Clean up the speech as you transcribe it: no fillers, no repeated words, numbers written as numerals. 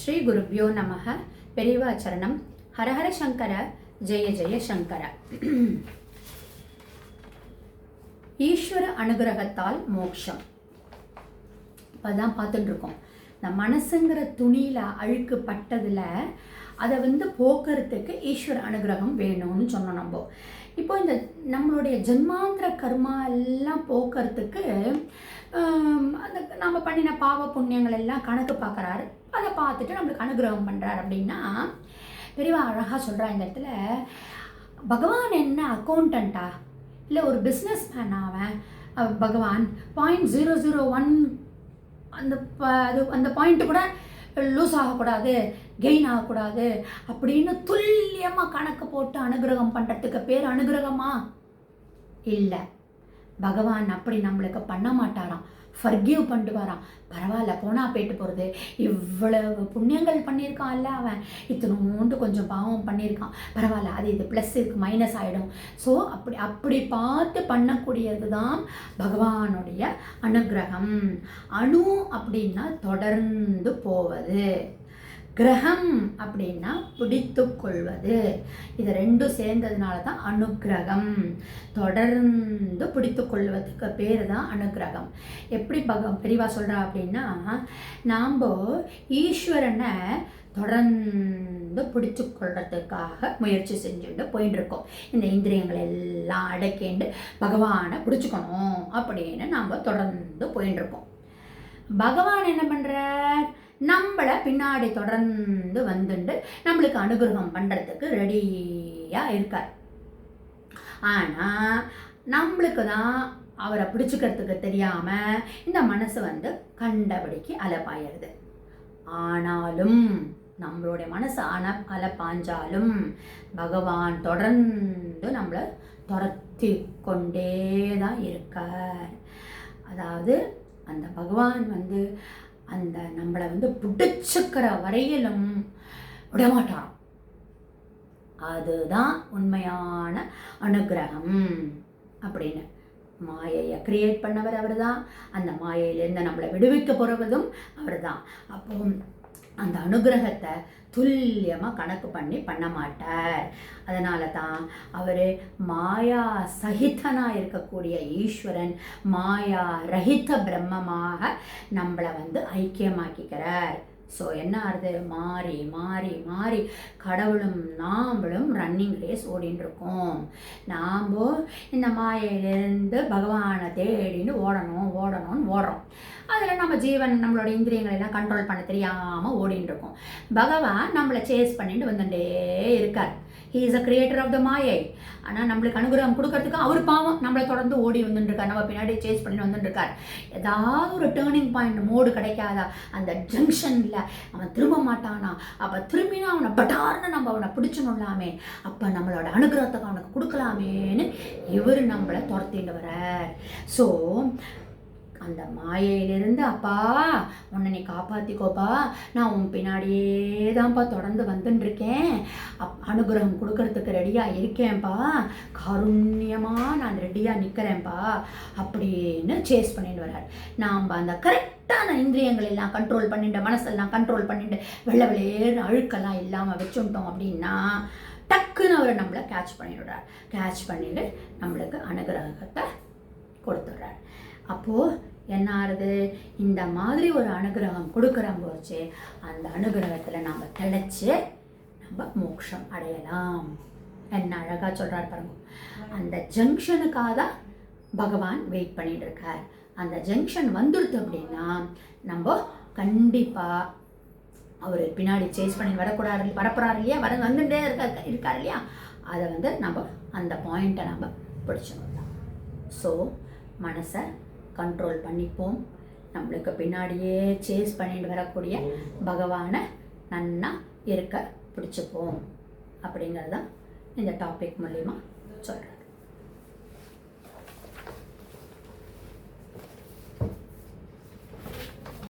ஸ்ரீ குருப்யோ நமக. பெரியவாச்சரணம். ஹரஹர சங்கர, ஜெய ஜெய சங்கர. ஈஸ்வர அனுகிரகத்தால் மோட்சம். இப்போதான் பார்த்துட்டு இருக்கோம். இந்த மனசுங்கிற துணியில் அழுக்கு பட்டதில் அதை போக்குறதுக்கு ஈஸ்வர அனுகிரகம் வேணும்னு சொன்னோம். நம்ம இப்போ இந்த நம்மளுடைய ஜென்மாந்திர கர்மா எல்லாம் போக்குறதுக்கு அந்த நம்ம பண்ணின பாவ புண்ணியங்கள் எல்லாம் கணக்கு பார்க்குறாரு. அதை பார்த்துட்டு நம்மளுக்கு அனுகிரகம் பண்ணுறாரு. அப்படின்னா பெரியவா அழகாக சொல்கிறா இந்த இடத்துல, பகவான் என்ன அக்கௌண்டண்ட்டா இல்லை ஒரு பிஸ்னஸ் மேன் அவன் பகவான் 0.001 அந்த பாயிண்ட்டு கூட லூஸ் ஆகக்கூடாது, கெயின் ஆகக்கூடாது அப்படின்னு துல்லியமாக கணக்கு போட்டு அனுகிரகம் பண்ணுறதுக்கு பேர் அனுகிரகமா? இல்லை. பகவான் அப்படி நம்மளுக்கு பண்ண மாட்டாராம். ஃபர்கிவ் பண்ணுவாராம். பரவாயில்ல, போனால் போயிட்டு போகிறது, இவ்வளவு புண்ணியங்கள் பண்ணியிருக்கான்ல அவன், இத்தனோண்டு கொஞ்சம் பாவம் பண்ணியிருக்கான், பரவாயில்ல, அது இது ப்ளஸ் இருக்குது மைனஸ் ஆகிடும். ஸோ அப்படி பார்த்து பண்ணக்கூடியது தான் பகவானுடைய அனுகிரகம். அணு அப்படின்னா தொடர்ந்து போவது, கிரகம் அப்படின்னா பிடித்து கொள்வது. இது ரெண்டும் சேர்ந்ததுனால தான் அனுகிரகம். தொடர்ந்து பிடித்து கொள்வதுக்கு பேர் தான் அனுகிரகம். எப்படி பெரியவா சொல்கிறா அப்படின்னா, நாம் ஈஸ்வரனை தொடர்ந்து பிடிச்சு கொள்றதுக்காக முயற்சி செஞ்சுட்டு போயிட்டு இருக்கோம். இந்த இந்திரியங்களை எல்லாம் அடக்கிண்டு பகவானை பிடிச்சிக்கணும் அப்படின்னு நாம் தொடர்ந்து போயிட்டு இருக்கோம். பகவான் என்ன பண்ணுறார்? நம்மளை பின்னாடி தொடர்ந்து வந்துட்டு நம்மளுக்கு அனுகிரகம் பண்ணுறதுக்கு ரெடியாக இருக்கார். ஆனால் நம்மளுக்கு தான் அவரை பிடிச்சிக்கிறதுக்கு தெரியாமல் இந்த மனசு கண்டபடிக்கு அலப்பாயிருது. ஆனாலும் நம்மளுடைய மனசு அலப்பாஞ்சாலும் பகவான் தொடர்ந்து நம்மளை துரத்தி கொண்டே தான் இருக்கார். அதாவது அந்த பகவான் அந்த நம்மளை பிடிச்சிக்கிற வரையிலும் விடமாட்டான். அதுதான் உண்மையான அனுகிரகம் அப்படின்னு. மாயையை கிரியேட் பண்ணவர் அவர் தான். அந்த மாயையிலேருந்து நம்மளை விடுவிக்க போகிறவதும் அவர் தான். அப்போ அந்த அனுகிரகத்தை துல்லியமாக கணக்கு பண்ண மாட்டார். அதனால தான் அவர் மாயா சகிதனாக இருக்கக்கூடிய ஈஸ்வரன் மாயா ரஹித பிரம்மமாக நம்மளை ஐக்கியமாக்கிக்கிறார். ஸோ என்ன ஆகுது? மாறி மாறி மாறி கடவுளும் நாம்பளும் ரன்னிங் ரேஸ் ஓடின்னு இருக்கோம். நாம் இந்த மாயையிலேருந்து பகவானை தேடின்னு ஓடணும்னு ஓடுறோம். அதில் நம்ம ஜீவன் நம்மளோட இந்திரியங்களை எல்லாம் கண்ட்ரோல் பண்ண தெரியாமல் ஓடின்னு இருக்கோம். பகவான் நம்மளை சேஸ் பண்ணிட்டு வந்துட்டே இருக்கார். He is a creator of the மாயை. ஆனால் நம்மளுக்கு அனுகிரகம் கொடுக்கறதுக்கு அவர் பாவம் நம்மளை தொடர்ந்து ஓடி வந்துட்டுருக்கார், நம்ம பின்னாடி சேஸ் பண்ணி வந்துட்டுருக்கார். ஏதாவது ஒரு டேர்னிங் பாயிண்ட் மோடு கிடைக்காதா? அந்த ஜங்ஷனில் அவன் திரும்ப மாட்டானா? அப்போ திரும்பினா அவனை பட்டார்னு நம்ம அவனை பிடிச்சணும்லாமே, அப்போ நம்மளோட அனுகிரகத்துக்கு அவனுக்கு கொடுக்கலாமேன்னு இவர் நம்மளை துரத்திட்டு வரார். ஸோ அந்த மாயையிலிருந்து, அப்பா உன்னை நீ காப்பாற்றிக்கோப்பா, நான் உன் பின்னாடியே தான்ப்பா தொடர்ந்து வந்துட்டுருக்கேன், அனுகிரகம் கொடுக்கறதுக்கு ரெடியாக இருக்கேன்ப்பா, காருண்யமாக நான் ரெடியாக நிற்கிறேன்ப்பா அப்படின்னு சேஸ் பண்ணிட்டு வர்றார். நாம் அந்த கரெக்டான இந்திரியங்கள் எல்லாம் கண்ட்ரோல் பண்ணிட்டு, மனசெல்லாம் கண்ட்ரோல் பண்ணிட்டு, வெள்ளை வெளியேறு அழுக்கெல்லாம் இல்லாமல் வச்சுட்டோம் அப்படின்னா டக்குன்னு அவர் நம்மளை கேட்ச் பண்ணிவிடுறார். கேட்ச் பண்ணிட்டு நம்மளுக்கு அனுகிரகத்தை கொடுத்துட்றார். அப்போது என்ன ஆகுது? இந்த மாதிரி ஒரு அனுகிரகம் கொடுக்குறோம் போச்சு, அந்த அனுகிரகத்தில் நாம் தெளிச்சு நம்ம மோட்சம் அடையலாம். என்ன அழகாக சொல்கிறார் பாருங்க. அந்த ஜங்ஷனுக்காக தான் பகவான் வெயிட் பண்ணிட்டு இருக்கார். அந்த ஜங்ஷன் வந்துடுது அப்படின்னா நம்ம கண்டிப்பாக அவர் பின்னாடி சேஸ் பண்ணி வரப்போறாரு இல்லையா, வந்துட்டே இருக்கார் இல்லையா, அதை நம்ம அந்த பாயிண்ட்டை நம்ம பிடிச்சிடலாம். ஸோ மனசை கண்ட்ரோல் பண்ணிப்போம். நம்மளுக்கு பின்னாடியே சேஸ் பண்ணிட்டு வரக்கூடிய பகவானை நன்னா இருக்க பிடிச்சிப்போம் அப்படிங்கிறதான் இந்த டாபிக் மூலிமா சொல்கிறேன்.